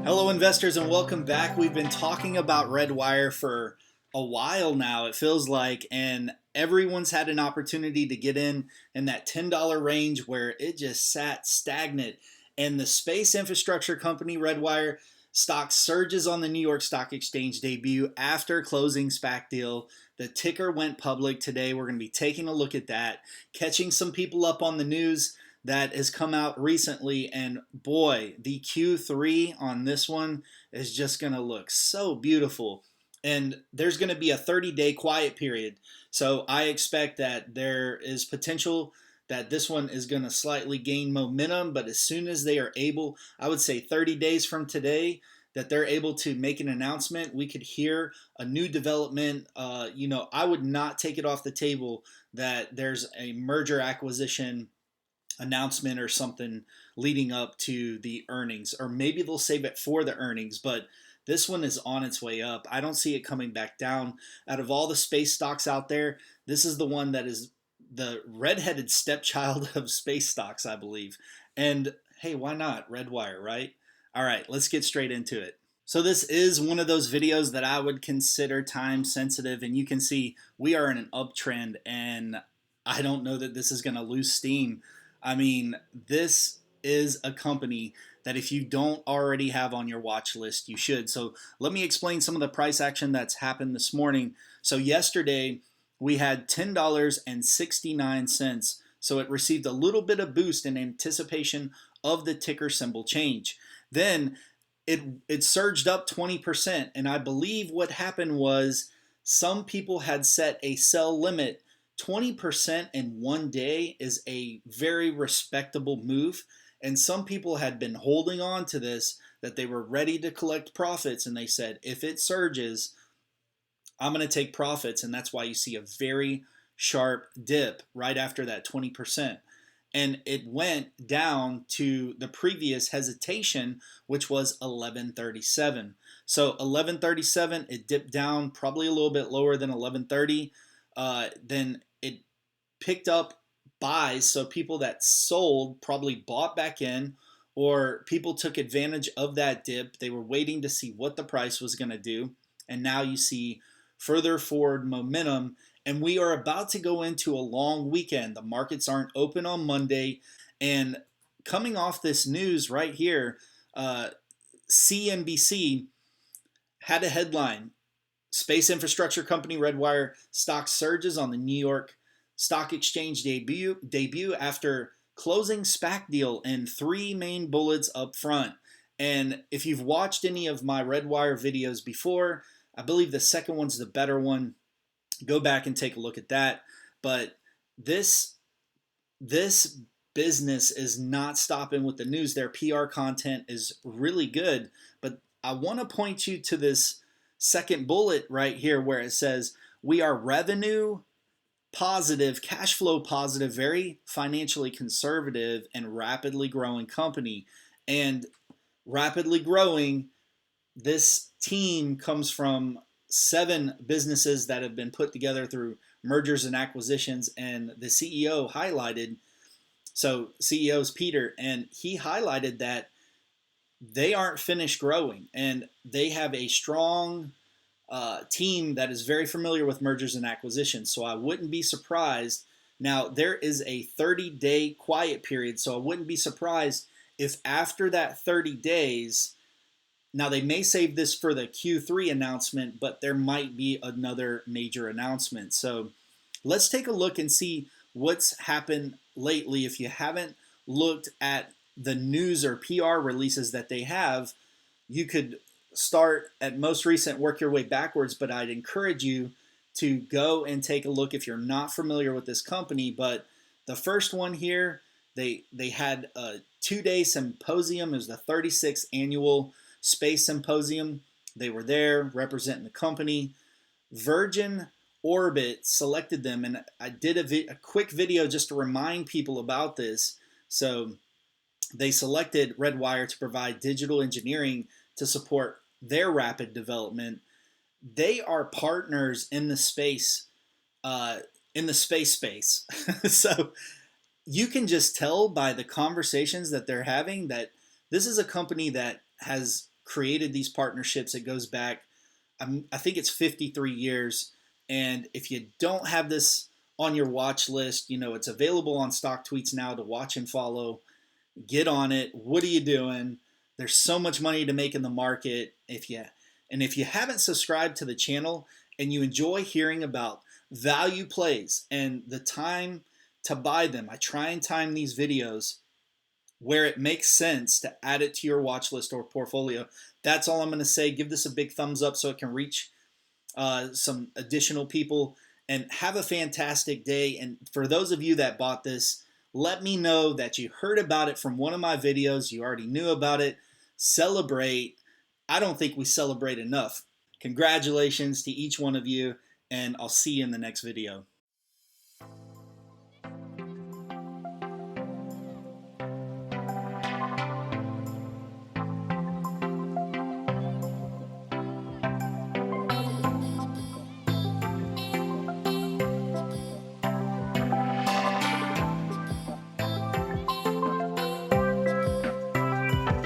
Hello, investors, and welcome back. We've been talking about Redwire for a while now, it feels like, and everyone's had an opportunity to get in that $10 range where it just sat stagnant. And the space infrastructure company Redwire stock surges on the New York Stock Exchange debut after closing SPAC deal. The ticker went public today. We're going to be taking a look at that, catching some people up on the news that has come out recently, and boy, the Q3 on this one is just going to look so beautiful. And there's going to be a 30-day quiet period, so I expect that there is potential that this one is going to slightly gain momentum, but as soon as they are able, I would say 30 days from today, that they're able to make an announcement, we could hear a new development. I would not take it off the table that there's a merger acquisition announcement or something leading up to the earnings, or maybe they'll save it for the earnings, but this one is on its way up. I don't see it coming back down. Out of all the space stocks out there, this is the one that is the redheaded stepchild of space stocks, I believe. And hey, why not? Redwire, right? All right, let's get straight into it. So this is one of those videos that I would consider time sensitive, and you can see we are in an uptrend, and I don't know that this is going to lose steam. I mean, this is a company that if you don't already have on your watch list, you should. So let me explain some of the price action that's happened this morning. So yesterday we had $10.69. So it received a little bit of boost in anticipation of the ticker symbol change. Then it surged up 20%. And I believe what happened was some people had set a sell limit. 20% in one day is a very respectable move, and some people had been holding on to this, that they were ready to collect profits, and they said, if it surges, I'm going to take profits, and that's why you see a very sharp dip right after that 20%. And it went down to the previous hesitation, which was 1137. So 1137, it dipped down probably a little bit lower than 1130. Then it picked up buys, so people that sold probably bought back in, or people took advantage of that dip. They were waiting to see what the price was going to do, and now you see further forward momentum, and we are about to go into a long weekend. The markets aren't open on Monday, and coming off this news right here, CNBC had a headline: Space infrastructure company Redwire stock surges on the New York Stock Exchange debut after closing SPAC deal, and three main bullets up front. And if you've watched any of my Redwire videos before, I believe the second one's the better one. Go back and take a look at that. But this business is not stopping with the news. Their PR content is really good. But I want to point you to this second bullet right here where it says, we are revenue positive, cash flow positive, very financially conservative, and rapidly growing company. And rapidly growing, this team comes from 7 businesses that have been put together through mergers and acquisitions, and the CEO highlighted, so CEO's Peter, and he highlighted that they aren't finished growing, and they have a strong team that is very familiar with mergers and acquisitions. So I wouldn't be surprised. Now, there is a 30-day quiet period, so I wouldn't be surprised if after that 30 days, now they may save this for the Q3 announcement, but there might be another major announcement. So let's take a look and see what's happened lately. If you haven't looked at the news or PR releases that they have, you could start at most recent, work your way backwards, but I'd encourage you to go and take a look if you're not familiar with this company. But the first one here, they had a 2-day symposium. It was the 36th annual Space Symposium. They were there representing the company. Virgin Orbit selected them, and I did a quick video just to remind people about this. So they selected Redwire to provide digital engineering to support their rapid development. They are partners in the space space. So you can just tell by the conversations that they're having that this is a company that has created these partnerships. It goes back, I think it's 53 years. And if you don't have this on your watch list, it's available on Stock Tweets now to watch and follow. Get on it. What are you doing? There's so much money to make in the market. If you haven't subscribed to the channel and you enjoy hearing about value plays and the time to buy them, I try and time these videos where it makes sense to add it to your watch list or portfolio. That's all I'm going to say. Give this a big thumbs up so it can reach some additional people, and have a fantastic day. And for those of you that bought this, let me know that you heard about it from one of my videos. You already knew about it. Celebrate. I don't think we celebrate enough. Congratulations to each one of you, and I'll see you in the next video.